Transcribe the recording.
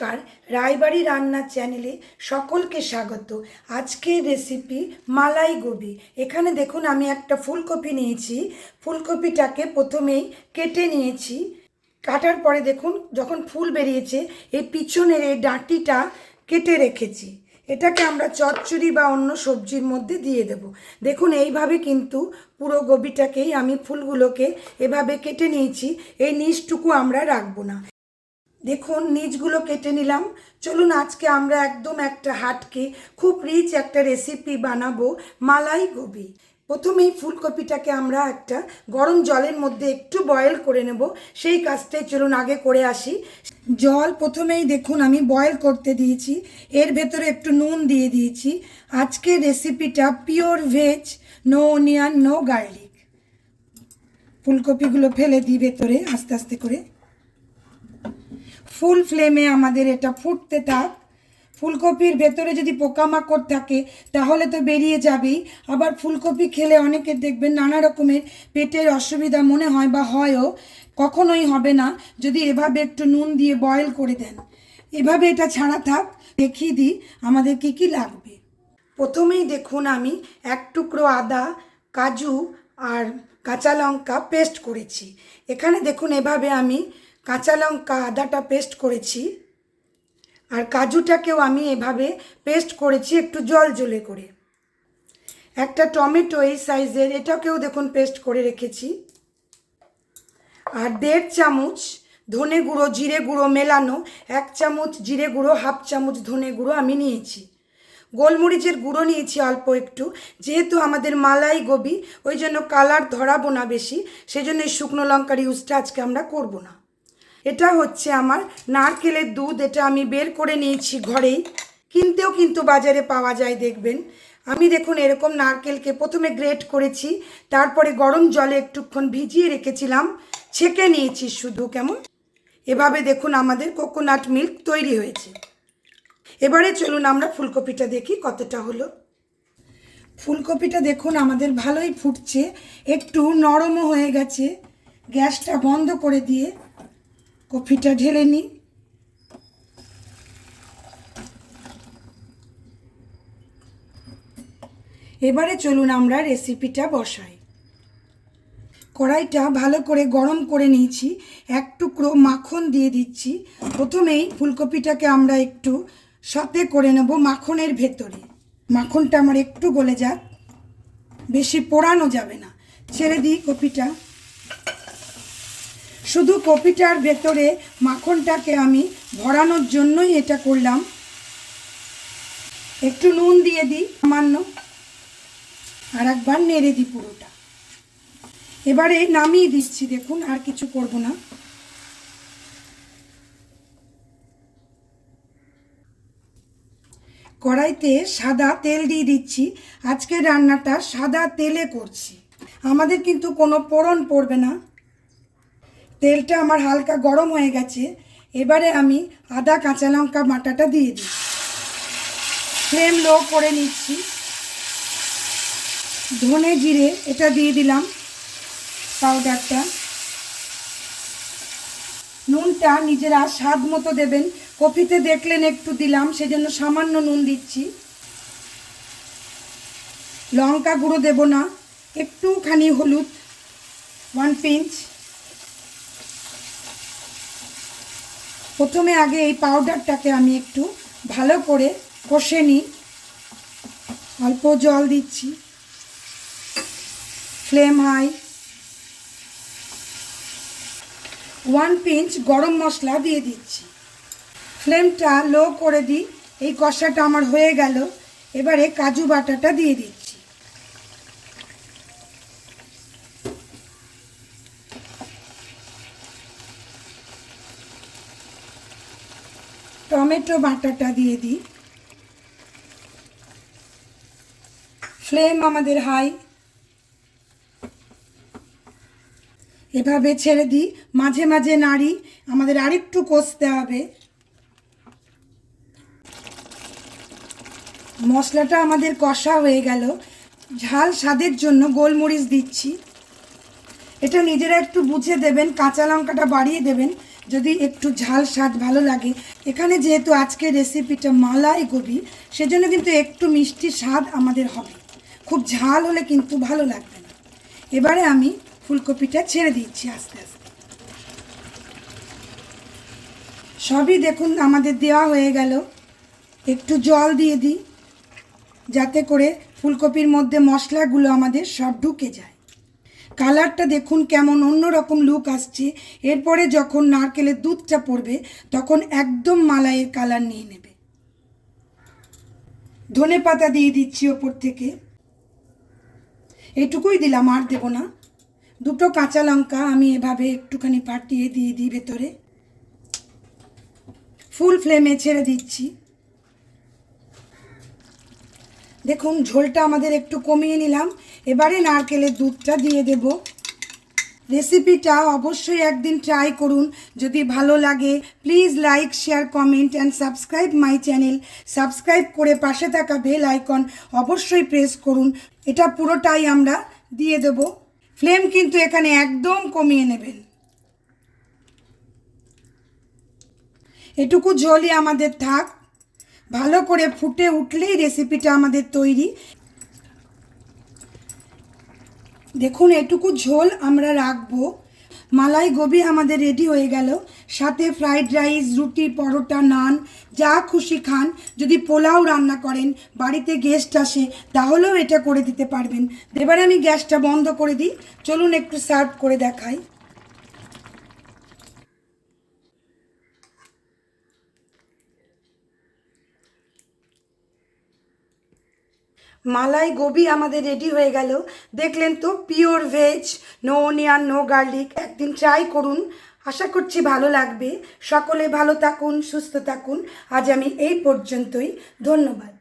কার রায়বাড়ি রান্নার চ্যানেলে সকলকে স্বাগত। আজকের রেসিপি মালাই গোবি। এখানে দেখুন আমি একটা ফুলকপি নিয়েছি। ফুলকপিটাকে প্রথমেই কেটে নিয়েছি। কাটার পরে দেখুন যখন ফুল বেরিয়েছে এই পিছনের এই ডাঁটিটা কেটে রেখেছি। এটাকে আমরা চচ্চড়ি বা অন্য সবজির মধ্যে দিয়ে দেব। দেখুন এইভাবে কিন্তু পুরো গোবিটাকেই আমি ফুলগুলোকে এভাবে কেটে নিয়েছি। এই নিচটুকু আমরা রাখবো না। দেখুন নিচগুলো কেটে নিলাম। চলুন আজকে আমরা একদম একটা হাটকে খুব রিচ একটা রেসিপি বানাবো, মালাই গোবি। প্রথমেই ফুলকপিটাকে আমরা একটা গরম জলের মধ্যে একটু বয়েল করে নেব। সেই কাজটাই চলুন আগে করে আসি। জল প্রথমেই দেখুন আমি বয়েল করতে দিয়েছি। এর ভেতরে একটু নুন দিয়ে দিয়েছি। আজকের রেসিপিটা pure veg, no onion, no garlic. ফুলকপিগুলো ফেলে দিই ভেতরে আস্তে আস্তে করে। ফুল ফ্লেমে আমাদের এটা ফুটতে থাক। ফুলকপির ভেতরে যদি পোকামাকড় থাকে তাহলে তো বেরিয়ে যাবেই। আবার ফুলকপি খেলে অনেকের দেখবেন নানা রকমের পেটের অসুবিধা মনে হয় বা হয়ও। কখনোই হবে না যদি এভাবে একটু নুন দিয়ে বয়েল করে দেন। এভাবে এটা ছাড়া থাক। দেখিয়ে দিই আমাদের কি কি লাগবে। প্রথমেই দেখুন আমি এক টুকরো আদা, কাজু আর কাঁচা লঙ্কা পেস্ট করেছি। এখানে দেখুন এভাবে আমি কাঁচা লঙ্কা আদাটা পেস্ট করেছি আর কাজুটাকেও আমি এভাবে পেস্ট করেছি একটু জল জলে করে। একটা টমেটো এই সাইজের, এটাকেও দেখুন পেস্ট করে রেখেছি। আর 1.5 চামচ ধনে গুঁড়ো জিরে গুঁড়ো মেলানো, 1 চামচ জিরে গুঁড়ো, 1/2 চামচ ধনে গুঁড়ো আমি নিয়েছি। গোলমরিচের গুঁড়ো নিয়েছি অল্প একটু। যেহেতু আমাদের মালাই গোবি ওই জন্য কালার ধরাবো না বেশি, সেজন্য এই শুকনো লঙ্কার ইউজটা আজকে আমরা করব না। এটা হচ্ছে আমার নারকেলের দুধ। এটা আমি বের করে নিয়েছি ঘরেই, কিনতেও কিন্তু বাজারে পাওয়া যায় দেখবেন। আমি দেখুন এরকম নারকেলকে প্রথমে গ্রেট করেছি, তারপরে গরম জলে একটুক্ষণ ভিজিয়ে রেখেছিলাম, ছেঁকে নিয়েছি শুধু। কেমন এভাবে দেখুন আমাদের কোকোনাট মিল্ক তৈরি হয়েছে। এবারে চলুন আমরা ফুলকপিটা দেখি কতটা হলো। ফুলকপিটা দেখুন আমাদের ভালোই ফুটছে, একটু নরমও হয়ে গেছে। গ্যাসটা বন্ধ করে দিয়ে কপিটা ঢেলে নিই। এবারে চলুন আমরা রেসিপিটা বসাই। কড়াইটা ভালো করে গরম করে নিয়েছি। এক টুকরো মাখন দিয়ে দিচ্ছি। প্রথমেই ফুলকপিটাকে আমরা একটু সতে করে নেব মাখনের ভেতরে। মাখনটা আমার একটু গলে যাক, বেশি পোড়ানো যাবে না। ছেড়ে দিই কপিটা। শুধু কপিটার ভেতরে মাখনটাকে আমি ভরানোর জন্যই এটা করলাম। একটু নুন দিয়ে দিই সামান্য, আর একবার নেড়ে দিই পুরোটা। এবারে নামিয়ে দিচ্ছি। দেখুন আর কিছু করব না। কড়াইতে সাদা তেল দিয়ে দিচ্ছি। আজকের রান্নাটা সাদা তেলে করছি, আমাদের কিন্তু কোনো ফোড়ন পড়বে না। তেলটা আমার হালকা গরম হয়ে গেছে। এবারে আমি আদা কাঁচা লঙ্কা বাটাটা দিয়ে দিই। ফ্লেম লো করে নিচ্ছি। ধনে জিরে এটা দিয়ে দিলাম পাউডারটা। নুনটা নিজেরা স্বাদ মতো দেবেন। কপিতে দেখলেন একটু দিলাম, সেজন্য সামান্য নুন দিচ্ছি। লঙ্কা গুঁড়ো দেব না, একটুখানি হলুদ 1 পিঞ্চ। প্রথমে আগে এই পাউডারটাকে আমি একটু ভালো করে কষে নিই। অল্প জল দিচ্ছি, ফ্লেম হাই। 1 পিঞ্চ গরম মশলা দিয়ে দিচ্ছি। ফ্লেমটা লো করে দিই। এই কষাটা আমার হয়ে গেল। এবারে কাজু বাটাটা দিয়ে দিচ্ছি। টমেটো বাটাটা দিয়ে দিই। ফ্লেম আমাদের হাই। এভাবে ছেড়ে দিই, মাঝে মাঝে নাড়ি। আমাদের আরেকটু কষতে হবে। মশলাটা আমাদের কষা হয়ে গেল। ঝাল স্বাদের জন্য গোলমরিচ দিচ্ছি। এটা নিজেরা একটু বুঝে দেবেন, কাঁচা লঙ্কাটা বাড়িয়ে দেবেন যদি একটু ঝাল স্বাদ ভালো লাগে। এখানে যেহেতু আজকের রেসিপিটা মালাই গোবি, সেজন্য কিন্তু একটু মিষ্টি স্বাদ আমাদের হবে, খুব ঝাল হলে কিন্তু ভালো লাগবে না। এবারে আমি ফুলকপিটা ছেড়ে দিচ্ছি আস্তে আস্তে। সবই দেখুন আমাদের দেওয়া হয়ে গেল। একটু জল দিয়ে দিই যাতে করে ফুলকপির মধ্যে মশলাগুলো আমাদের সব ঢুকে যায়। কালারটা দেখুন কেমন অন্যরকম লুক আসছে। এরপরে যখন নারকেলের দুধটা পড়বে তখন একদম মালাইয়ের কালার নিয়ে নেবে। ধনেপাতা দিয়ে দিচ্ছি ওপর থেকে, এইটুকুই দিলাম, আর দেব না। দুটো কাঁচা লঙ্কা আমি এভাবে একটুখানি ফাটিয়ে দিয়ে দিই ভেতরে। ফুল ফ্লেমে ছেড়ে দিচ্ছি। দেখুন ঝোলটা আমাদের একটু কমিয়ে নিলাম। এবারে নারকেলের দুধটা দিয়ে দেব। রেসিপিটা অবশ্যই একদিন ট্রাই করুন। যদি ভালো লাগে please like, share, comment and subscribe my channel. Subscribe করে পাশে থাকা বেল আইকন অবশ্যই প্রেস করুন। এটা পুরোটাই আমরা দিয়ে দেব। ফ্লেম কিন্তু এখানে একদম কমিয়ে নেবেন। এটুকু ঝোলই আমাদের থাক, ভালো করে ফুটে উঠলেই রেসিপিটা আমাদের তৈরি। দেখুন এটুকু ঝোল আমরা রাখবো। মালাই গোবি আমাদের রেডি হয়ে গেল। সাথে ফ্রাইড রাইস, রুটি, পরোটা, নান যা খুশি খান। যদি পোলাও রান্না করেন, বাড়িতে গেস্ট আসে, তাহলেও এটা করে দিতে পারবেন। এবারে আমি গ্যাসটা বন্ধ করে দিই। চলুন একটু সার্ভ করে দেখাই। মালাই গোবি আমাদের রেডি হয়ে গেল। দেখলেন তো, pure veg, no onion, no garlic. একদিন ট্রাই করুন, আশা করছি ভালো লাগবে। সকলে ভালো থাকুন, সুস্থ থাকুন। আজ আমি এই পর্যন্তই। ধন্যবাদ।